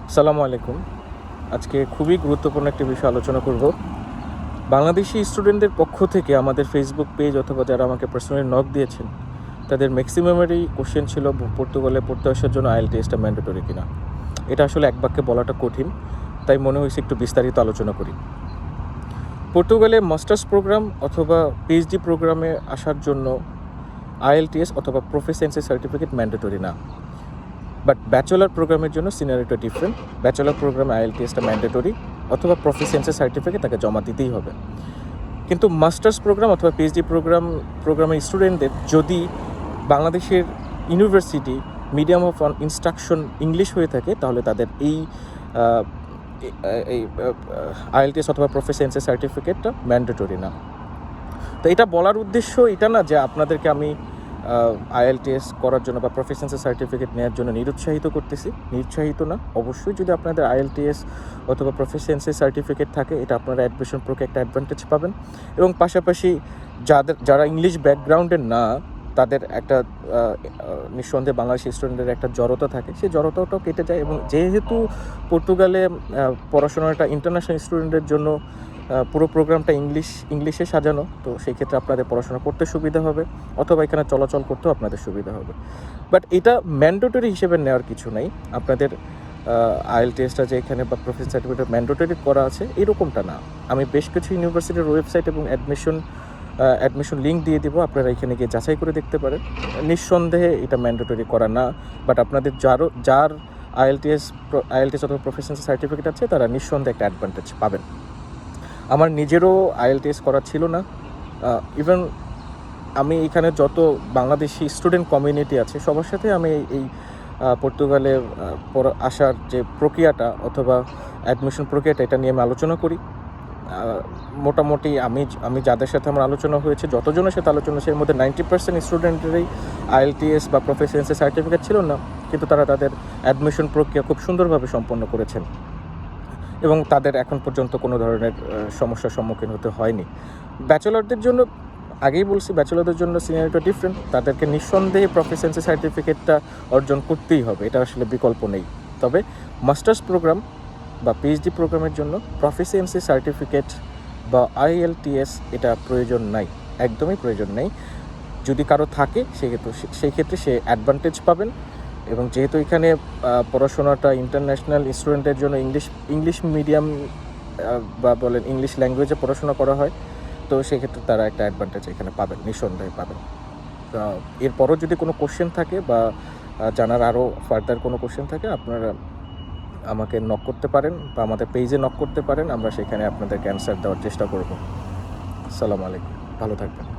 আসসালামু আলাইকুম। আজকে খুবই গুরুত্বপূর্ণ একটি বিষয় আলোচনা করব। বাংলাদেশি স্টুডেন্টদের পক্ষ থেকে আমাদের ফেসবুক পেজ অথবা যারা আমাকে পার্সোনালি নক দিয়েছেন, তাদের ম্যাক্সিমামেরই কোশ্চেন ছিল পর্তুগালে পড়তে আসার জন্য আইএলটিএসটা ম্যান্ডেটরি কিনা। এটা আসলে এক বাক্যে বলাটা কঠিন, তাই মনে হয়েছে একটু বিস্তারিত আলোচনা করি। পর্তুগালে মাস্টার্স প্রোগ্রাম অথবা পিএইচডি প্রোগ্রামে আসার জন্য আইএলটিএস অথবা প্রফিসিয়েন্সি সার্টিফিকেট ম্যান্ডেটরি না। বাট ব্যাচেলার প্রোগ্রামের জন্য সিনারিটা ডিফারেন্ট। ব্যাচেলার প্রোগ্রামে আইএলটিএসটা ম্যান্ডেটরি অথবা প্রফিসিয়েন্সি সার্টিফিকেট তাকে জমা দিতেই হবে। কিন্তু মাস্টার্স প্রোগ্রাম অথবা পিএইচডি প্রোগ্রামের স্টুডেন্টদের যদি বাংলাদেশের university medium of instruction English হয়ে থাকে, তাহলে তাদের এই আইএলটিএস অথবা প্রফিসিয়েন্সি সার্টিফিকেটটা ম্যান্ডেটরি না। তো এটা বলার উদ্দেশ্য এটা না যে আপনাদেরকে আমি আইএলটিএস করার জন্য বা প্রফিসিয়েন্সি সার্টিফিকেট নেওয়ার জন্য নিরুৎসাহিত না। অবশ্যই যদি আপনাদের আইএলটিএস অথবা প্রফিসিয়েন্সি সার্টিফিকেট থাকে, এটা আপনারা অ্যাডমিশন প্রোকে একটা অ্যাডভান্টেজ পাবেন। এবং পাশাপাশি যারা ইংলিশ ব্যাকগ্রাউন্ডের না, তাদের একটা নিঃসন্দেহে বাংলাদেশি স্টুডেন্টের একটা জড়তা থাকে, সেই জড়তাটাও কেটে যায়। এবং যেহেতু পর্তুগালে পড়াশোনাটা ইন্টারন্যাশনাল স্টুডেন্টের জন্য পুরো প্রোগ্রামটা ইংলিশে সাজানো, তো সেই ক্ষেত্রে আপনাদের পড়াশোনা করতে সুবিধা হবে অথবা এখানে চলাচল করতেও আপনাদের সুবিধা হবে। বাট এটা ম্যান্ডেটরি হিসেবে নেওয়ার কিছু নাই। আপনাদের আইএলটিএসটা যে এখানে বা প্রফেশনাল সার্টিফিকেট ম্যান্ডেটরি করা আছে এরকমটা না। আমি বেশ কিছু ইউনিভার্সিটির ওয়েবসাইট এবং অ্যাডমিশন লিঙ্ক দিয়ে দিব, আপনারা এখানে গিয়ে যাচাই করে দেখতে পারেন। নিঃসন্দেহে এটা ম্যান্ডেটরি করা না। বাট আপনাদের যার আইএলটিএস অথবা প্রফেশনাল সার্টিফিকেট আছে, তারা নিঃসন্দেহে একটা অ্যাডভান্টেজ পাবেন। আমার নিজেরও আইএলটিএস করা ছিল না। ইভেন আমি এখানে যত বাংলাদেশি স্টুডেন্ট কমিউনিটি আছে সবার সাথে আমি এই পর্তুগালে আসার যে প্রক্রিয়াটা অথবা অ্যাডমিশন প্রক্রিয়াটা, এটা নিয়ে আমি আলোচনা করি। মোটামুটি আমি যাদের সাথে আমার আলোচনা হয়েছে, যতজনের সাথে আলোচনা হয়েছে, এর মধ্যে 90% স্টুডেন্টেরই আইএলটিএস বা প্রফিসিয়েন্সি সার্টিফিকেট ছিল না, কিন্তু তারা তাদের অ্যাডমিশন প্রক্রিয়া খুব সুন্দরভাবে সম্পন্ন করেছেন এবং তাদের এখন পর্যন্ত কোনো ধরনের সমস্যার সম্মুখীন হতে হয়নি। ব্যাচেলরদের জন্য আগেই বলছি, ব্যাচেলরদের জন্য সিনিয়রিটি ডিফারেন্ট। তাদেরকে নিঃসন্দেহে প্রফিসিয়েন্সি সার্টিফিকেটটা অর্জন করতেই হবে, এটা আসলে বিকল্প নেই। তবে মাস্টার্স প্রোগ্রাম বা পিএইচডি প্রোগ্রামের জন্য প্রফিসিয়েন্সি সার্টিফিকেট বা আইএলটিএস এটা প্রয়োজন নাই, একদমই প্রয়োজন নেই। যদি কারো থাকে সেই ক্ষেত্রে সে অ্যাডভান্টেজ পাবেন। এবং যেহেতু এখানে পড়াশোনাটা ইন্টারন্যাশনাল স্টুডেন্টের জন্য ইংলিশ মিডিয়াম বা বলেন ইংলিশ ল্যাঙ্গুয়েজে পড়াশোনা করা হয়, তো সেক্ষেত্রে তারা একটা অ্যাডভান্টেজ এখানে পাবেন, নিঃসন্দেহে পাবেন। এরপরও যদি কোনো কোশ্চেন থাকে বা জানার আরও ফার্দার কোনো কোশ্চেন থাকে, আপনারা আমাকে নক করতে পারেন বা আমাদের পেজে নক করতে পারেন। আমরা সেখানে আপনাদেরকে অ্যান্সার দেওয়ার চেষ্টা করব। আসসালামু আলাইকুম, ভালো থাকবেন।